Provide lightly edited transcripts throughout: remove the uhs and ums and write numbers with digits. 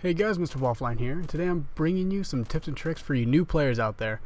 Hey guys, MrWahfulairon here, and today I'm bringing you some tips and tricks for you new players out there.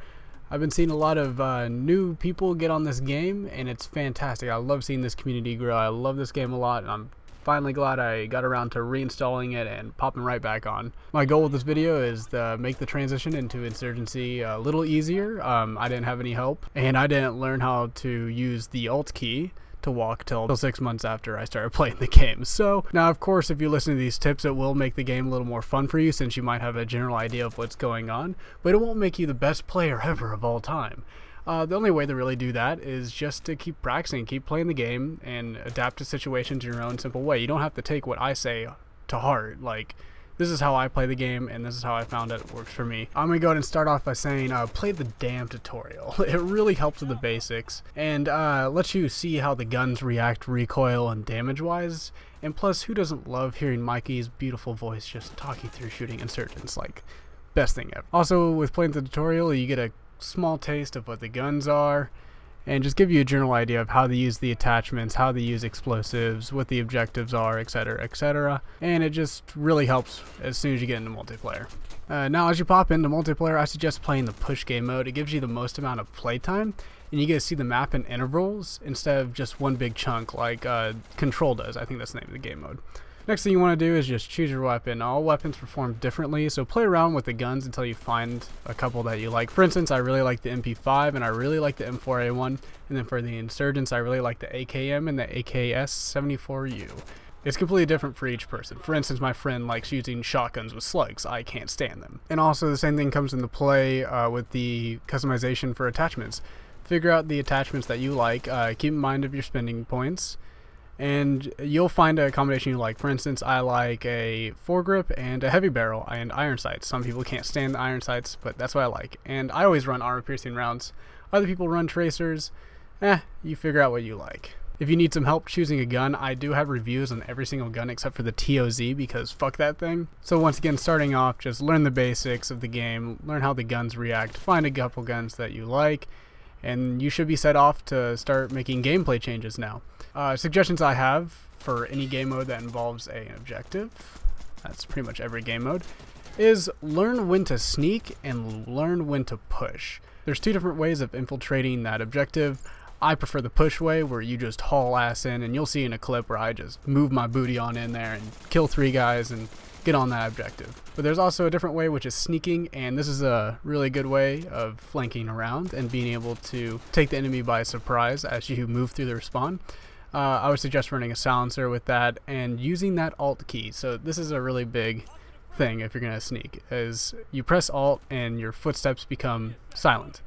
I've been seeing a lot of new people get on this game, and it's fantastic. I love seeing this community grow. I love this game a lot, and I'm finally glad I got around to reinstalling it and popping right back on. My goal with this video is to make the transition into Insurgency a little easier. I didn't have any help, and I didn't learn how to use the Alt key to walk till 6 months after I started playing the game. So now, of course, if you listen to these tips, it will make the game a little more fun for you, since you might have a general idea of what's going on, but it won't make you the best player ever of all time. The only way to really do that is just to keep practicing, keep playing the game, and adapt to situations in your own simple way. You don't have to take what I say to heart. Like, this is how I play the game, and this is how I found it works for me. I'm going to go ahead and start off by saying play the damn tutorial. It really helps with the basics, and lets you see how the guns react recoil and damage-wise. And plus, who doesn't love hearing Mikey's beautiful voice just talking through shooting insurgents? Like, best thing ever. Also, with playing the tutorial, you get a small taste of what the guns are, and just give you a general idea of how to use the attachments, how to use explosives, what the objectives are, etc., etc. And it just really helps as soon as you get into multiplayer. Now, as you pop into multiplayer, I suggest playing the push game mode. It gives you the most amount of playtime, and you get to see the map in intervals instead of just one big chunk like Control does. I think that's the name of the game mode. Next thing you want to do is just choose your weapon. All weapons perform differently, so play around with the guns until you find a couple that you like. For instance, I really like the MP5 and I really like the M4A1, and then for the Insurgents, I really like the AKM and the AKS-74U. It's completely different for each person. For instance, my friend likes using shotguns with slugs. I can't stand them. And also the same thing comes into play with the customization for attachments. Figure out the attachments that you like. Keep in mind of your spending points, and you'll find a combination you like. For instance, I like a foregrip and a heavy barrel and iron sights. Some people can't stand the iron sights, but that's what I like. And I always run armor piercing rounds. Other people run tracers. You figure out what you like. If you need some help choosing a gun, I do have reviews on every single gun except for the TOZ, because fuck that thing. So once again, starting off, just learn the basics of the game, learn how the guns react, find a couple guns that you like, and you should be set off to start making gameplay changes now. Suggestions I have for any game mode that involves an objective, that's pretty much every game mode, is learn when to sneak and learn when to push. There's two different ways of infiltrating that objective. I prefer the push way, where you just haul ass in, and you'll see in a clip where I just move my booty on in there and kill 3 guys and get on that objective. But there's also a different way, which is sneaking, and this is a really good way of flanking around and being able to take the enemy by surprise as you move through the respawn. I would suggest running a silencer with that and using that Alt key. So this is a really big thing if you're going to sneak, is you press Alt and your footsteps become silent,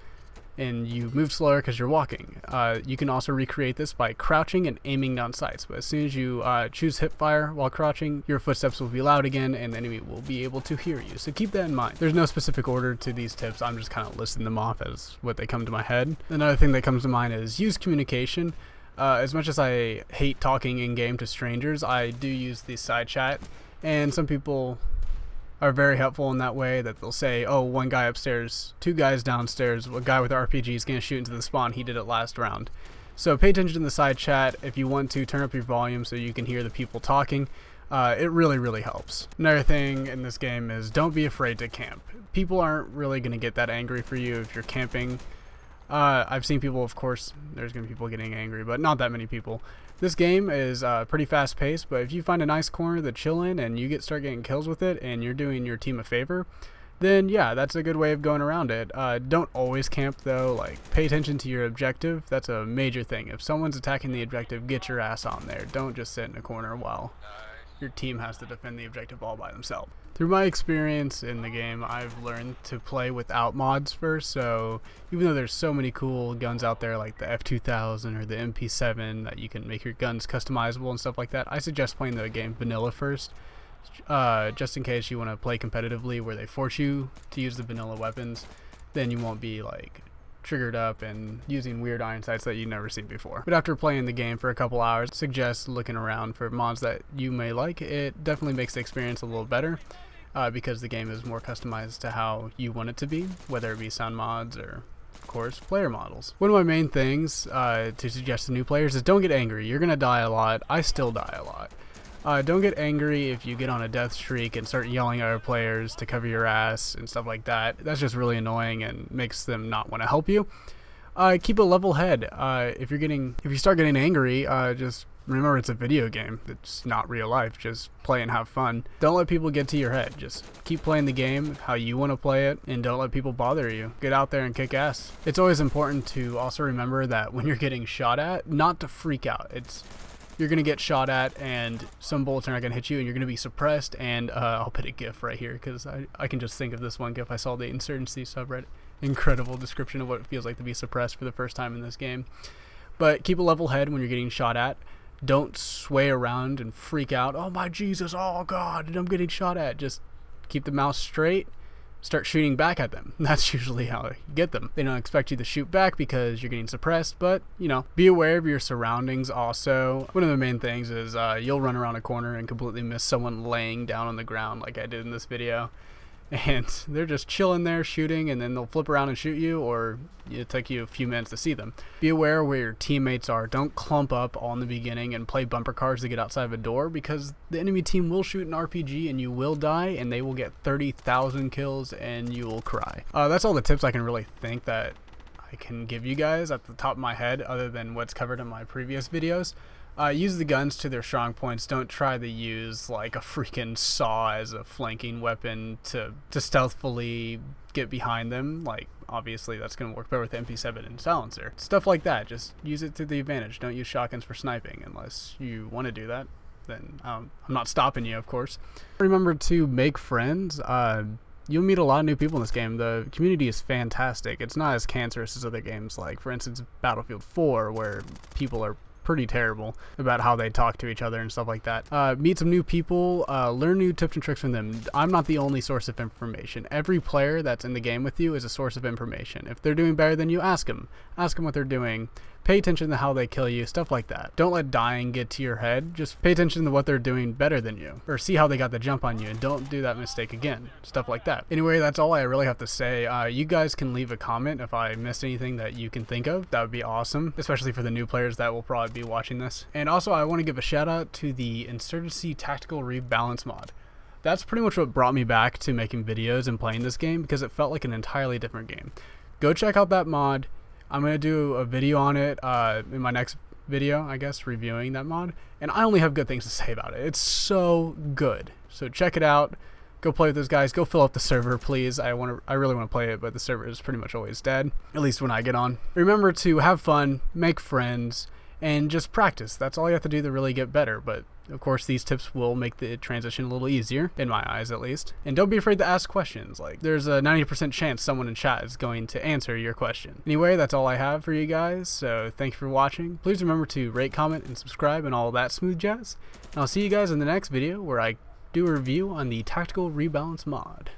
and you move slower because you're walking. You can also recreate this by crouching and aiming down sights, but as soon as you choose hip fire while crouching, your footsteps will be loud again and the enemy will be able to hear you. So keep that in mind. There's no specific order to these tips. I'm just kind of listing them off as what they come to my head. Another thing that comes to mind is use communication. As much as I hate talking in game to strangers, I do use the side chat, and some people are very helpful in that way, that they'll say, oh, 1 guy upstairs, 2 guys downstairs, a guy with RPG is going to shoot into the spawn, he did it last round. So pay attention to the side chat. If you want to, turn up your volume so you can hear the people talking. It really helps. Another thing in this game is don't be afraid to camp. People aren't really going to get that angry for you if you're camping. I've seen people, of course, there's going to be people getting angry, but not that many people. This game is pretty fast paced, but if you find a nice corner to chill in and you start getting kills with it and you're doing your team a favor, then yeah, that's a good way of going around it. Don't always camp though. Like, pay attention to your objective. That's a major thing. If someone's attacking the objective, get your ass on there. Don't just sit in a corner while your team has to defend the objective all by themselves. Through my experience in the game, I've learned to play without mods first, so even though there's so many cool guns out there like the F2000 or the MP7 that you can make your guns customizable and stuff like that, I suggest playing the game vanilla first, just in case you want to play competitively where they force you to use the vanilla weapons. Then you won't be like triggered up and using weird iron sights that you've never seen before. But after playing the game for a couple hours, suggest looking around for mods that you may like. It definitely makes the experience a little better, because the game is more customized to how you want it to be, whether it be sound mods or, of course, player models. One of my main things to suggest to new players is don't get angry. You're gonna die a lot. I still die a lot. Don't get angry if you get on a death streak and start yelling at other players to cover your ass and stuff like that. That's just really annoying and makes them not want to help you. Keep a level head. If you start getting angry, just remember it's a video game. It's not real life. Just play and have fun. Don't let people get to your head. Just keep playing the game how you want to play it, and don't let people bother you. Get out there and kick ass. It's always important to also remember that when you're getting shot at, not to freak out. You're going to get shot at and some bullets are not going to hit you and you're going to be suppressed, and I'll put a GIF right here because I can just think of this one GIF I saw the Insurgency subreddit. Incredible description of what it feels like to be suppressed for the first time in this game. But keep a level head when you're getting shot at. Don't sway around and freak out. Oh my Jesus, oh God, I'm getting shot at. Just keep the mouse straight. Start shooting back at them. That's usually how you get them. They don't expect you to shoot back because you're getting suppressed, but, you know, be aware of your surroundings also. One of the main things is you'll run around a corner and completely miss someone laying down on the ground like I did in this video. And they're just chilling there shooting, and then they'll flip around and shoot you, or it'll take you a few minutes to see them. Be aware where your teammates are. Don't clump up all in the beginning and play bumper cars to get outside of a door, because the enemy team will shoot an RPG and you will die, and they will get 30,000 kills and you will cry. That's all the tips I can really think that I can give you guys at the top of my head, other than what's covered in my previous videos. Use the guns to their strong points. Don't try to use like a freaking saw as a flanking weapon to stealthily get behind them. Like, obviously that's going to work better with MP7 and silencer. Stuff like that. Just use it to the advantage. Don't use shotguns for sniping unless you want to do that. Then I'm not stopping you, of course. Remember to make friends. You'll meet a lot of new people in this game. The community is fantastic. It's not as cancerous as other games, like for instance Battlefield 4, where people are pretty terrible about how they talk to each other and stuff like that. Meet some new people, learn new tips and tricks from them. I'm not the only source of information. Every player that's in the game with you is a source of information. If they're doing better than you, ask them what they're doing. Pay attention to how they kill you, stuff like that. Don't let dying get to your head. Just pay attention to what they're doing better than you, or see how they got the jump on you, and don't do that mistake again. Stuff like that. Anyway, that's all I really have to say. You guys can leave a comment if I missed anything that you can think of. That would be awesome, especially for the new players that will probably be watching this. And also, I want to give a shout out to the Insurgency Tactical Rebalance mod. That's pretty much what brought me back to making videos and playing this game, because it felt like an entirely different game. Go check out that mod. I'm going to do a video on it in my next video, I guess, reviewing that mod. And I only have good things to say about it. It's so good. So check it out. Go play with those guys. Go fill up the server, please. I really want to play it, but the server is pretty much always dead, at least when I get on. Remember to have fun, make friends, and just practice. That's all you have to do to really get better. But of course, these tips will make the transition a little easier, in my eyes at least. And don't be afraid to ask questions. Like, there's a 90% chance someone in chat is going to answer your question. Anyway, that's all I have for you guys, so thank you for watching. Please remember to rate, comment, and subscribe and all that smooth jazz. And I'll see you guys in the next video where I do a review on the Tactical Rebalance mod.